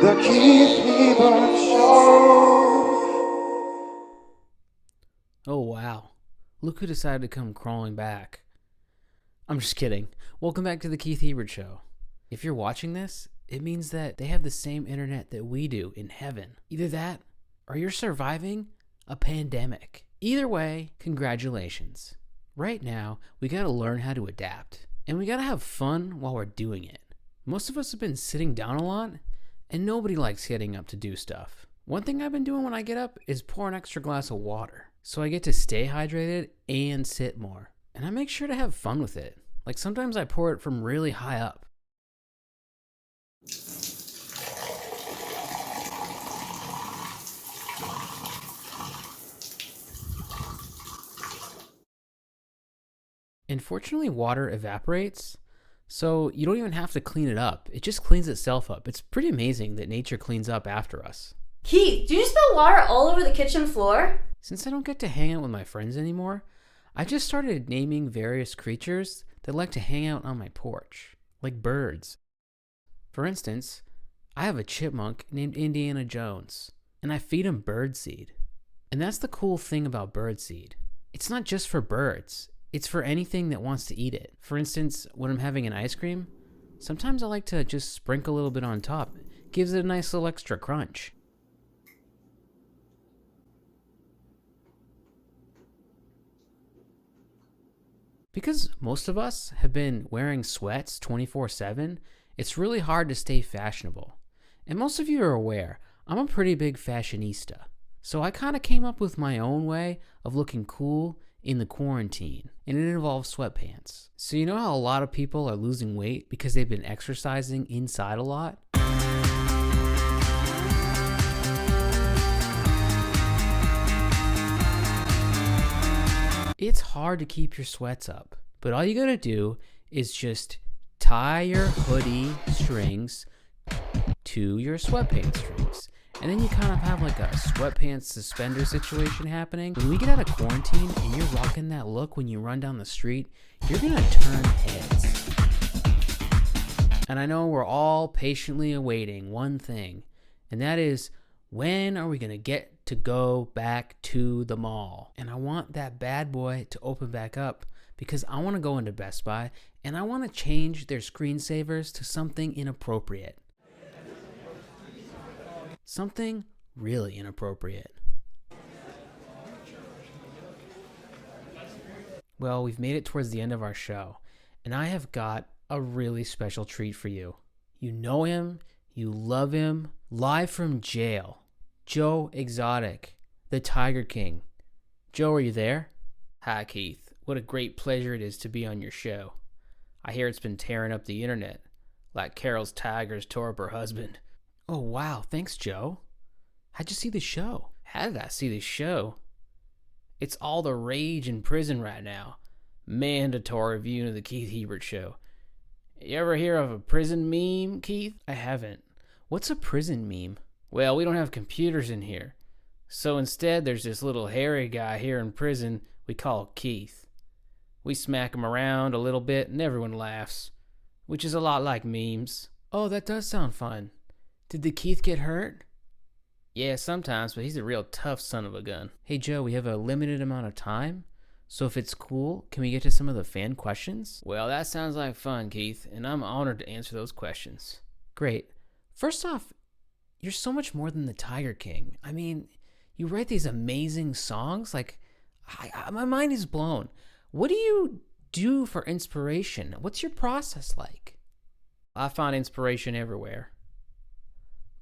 The Keith Lieber Show. Oh wow, look who decided to come crawling back. I'm just kidding. Welcome back to the Keith Hebert Show. If you're watching this, it means that they have the same internet that we do in heaven. Either that, or you're surviving a pandemic. Either way, congratulations. Right now, we gotta learn how to adapt. And we gotta have fun while we're doing it. Most of us have been sitting down a lot, and nobody likes getting up to do stuff. One thing I've been doing when I get up is pour an extra glass of water, so I get to stay hydrated and sit more. And I make sure to have fun with it. Like sometimes I pour it from really high up. Unfortunately, water evaporates, so you don't even have to clean it up. It just cleans itself up. It's pretty amazing that nature cleans up after us. Keith, do you spill water all over the kitchen floor? Since I don't get to hang out with my friends anymore, I just started naming various creatures that like to hang out on my porch, like birds. For instance, I have a chipmunk named Indiana Jones, and I feed him birdseed. And that's the cool thing about birdseed. It's not just for birds. It's for anything that wants to eat it. For instance, when I'm having an ice cream, sometimes I like to just sprinkle a little bit on top. Gives it a nice little extra crunch. Because most of us have been wearing sweats 24/7, it's really hard to stay fashionable. And most of you are aware, I'm a pretty big fashionista. So I kind of came up with my own way of looking cool in the quarantine, and it involves sweatpants. So you know how a lot of people are losing weight because they've been exercising inside a lot? It's hard to keep your sweats up, but all you gotta do is just tie your hoodie strings to your sweatpants strings. And then you kind of have like a sweatpants suspender situation happening. When we get out of quarantine and you're rocking that look when you run down the street, you're gonna turn heads. And I know we're all patiently awaiting one thing, and that is, when are we gonna get to go back to the mall? And I want that bad boy to open back up because I wanna go into Best Buy and I wanna change their screensavers to something inappropriate. Something really inappropriate. Well, we've made it towards the end of our show, and I have got a really special treat for you. You know him, you love him, live from jail, Joe Exotic, the Tiger King. Joe, are you there? Hi, Keith. What a great pleasure it is to be on your show. I hear it's been tearing up the internet, like Carol's tigers tore up her husband. Oh, wow. Thanks, Joe. How'd you see the show? How did I see the show? It's all the rage in prison right now. Mandatory viewing of the Keith Hebert Show. You ever hear of a prison meme, Keith? I haven't. What's a prison meme? Well, we don't have computers in here. So instead, there's this little hairy guy here in prison we call Keith. We smack him around a little bit and everyone laughs, which is a lot like memes. Oh, that does sound fun. Did the Keith get hurt? Yeah, sometimes, but he's a real tough son of a gun. Hey Joe, we have a limited amount of time, so if it's cool, can we get to some of the fan questions? Well, that sounds like fun, Keith, and I'm honored to answer those questions. Great. First off, you're so much more than the Tiger King. I mean, you write these amazing songs, like, my mind is blown. What do you do for inspiration? What's your process like? I find inspiration everywhere.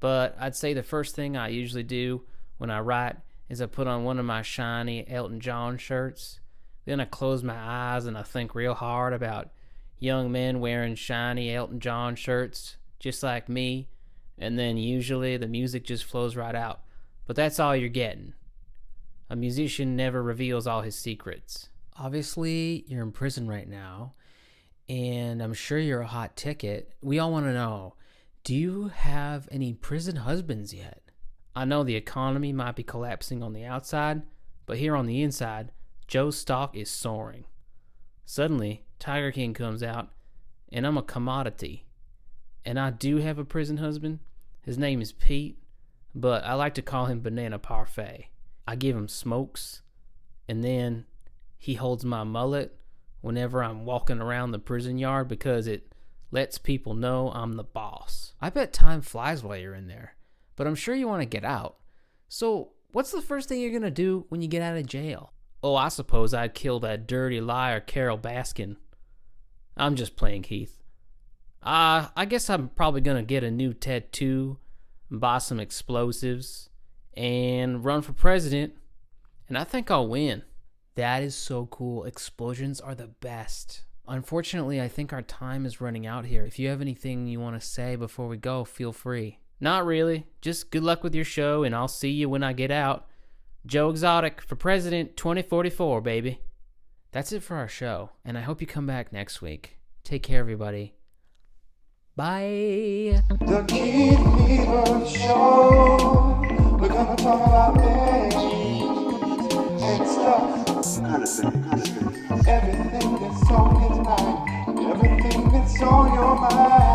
But I'd say the first thing I usually do when I write is I put on one of my shiny Elton John shirts. Then I close my eyes and I think real hard about young men wearing shiny Elton John shirts, just like me. And then usually the music just flows right out. But that's all you're getting. A musician never reveals all his secrets. Obviously, you're in prison right now, and I'm sure you're a hot ticket. We all want to know, do you have any prison husbands yet? I know the economy might be collapsing on the outside, but here on the inside, Joe's stock is soaring. Suddenly, Tiger King comes out, and I'm a commodity. And I do have a prison husband. His name is Pete, but I like to call him Banana Parfait. I give him smokes, and then he holds my mullet whenever I'm walking around the prison yard because it lets people know I'm the boss. I bet time flies while you're in there, but I'm sure you want to get out. So what's the first thing you're going to do when you get out of jail? Oh, I suppose I'd kill that dirty liar Carol Baskin. I'm just playing, Keith. I guess I'm probably going to get a new tattoo, buy some explosives, and run for president, and I think I'll win. That is so cool. Explosions are the best. Unfortunately, I think our time is running out here. If you have anything you want to say before we go, feel free. Not really. Just good luck with your show, and I'll see you when I get out. Joe Exotic for president 2044, baby. That's it for our show, and I hope you come back next week. Take care, everybody. Bye. The Keith Beaver Show. We're gonna talk about things and stuff. Everything that's on his mind, everything that's on your mind.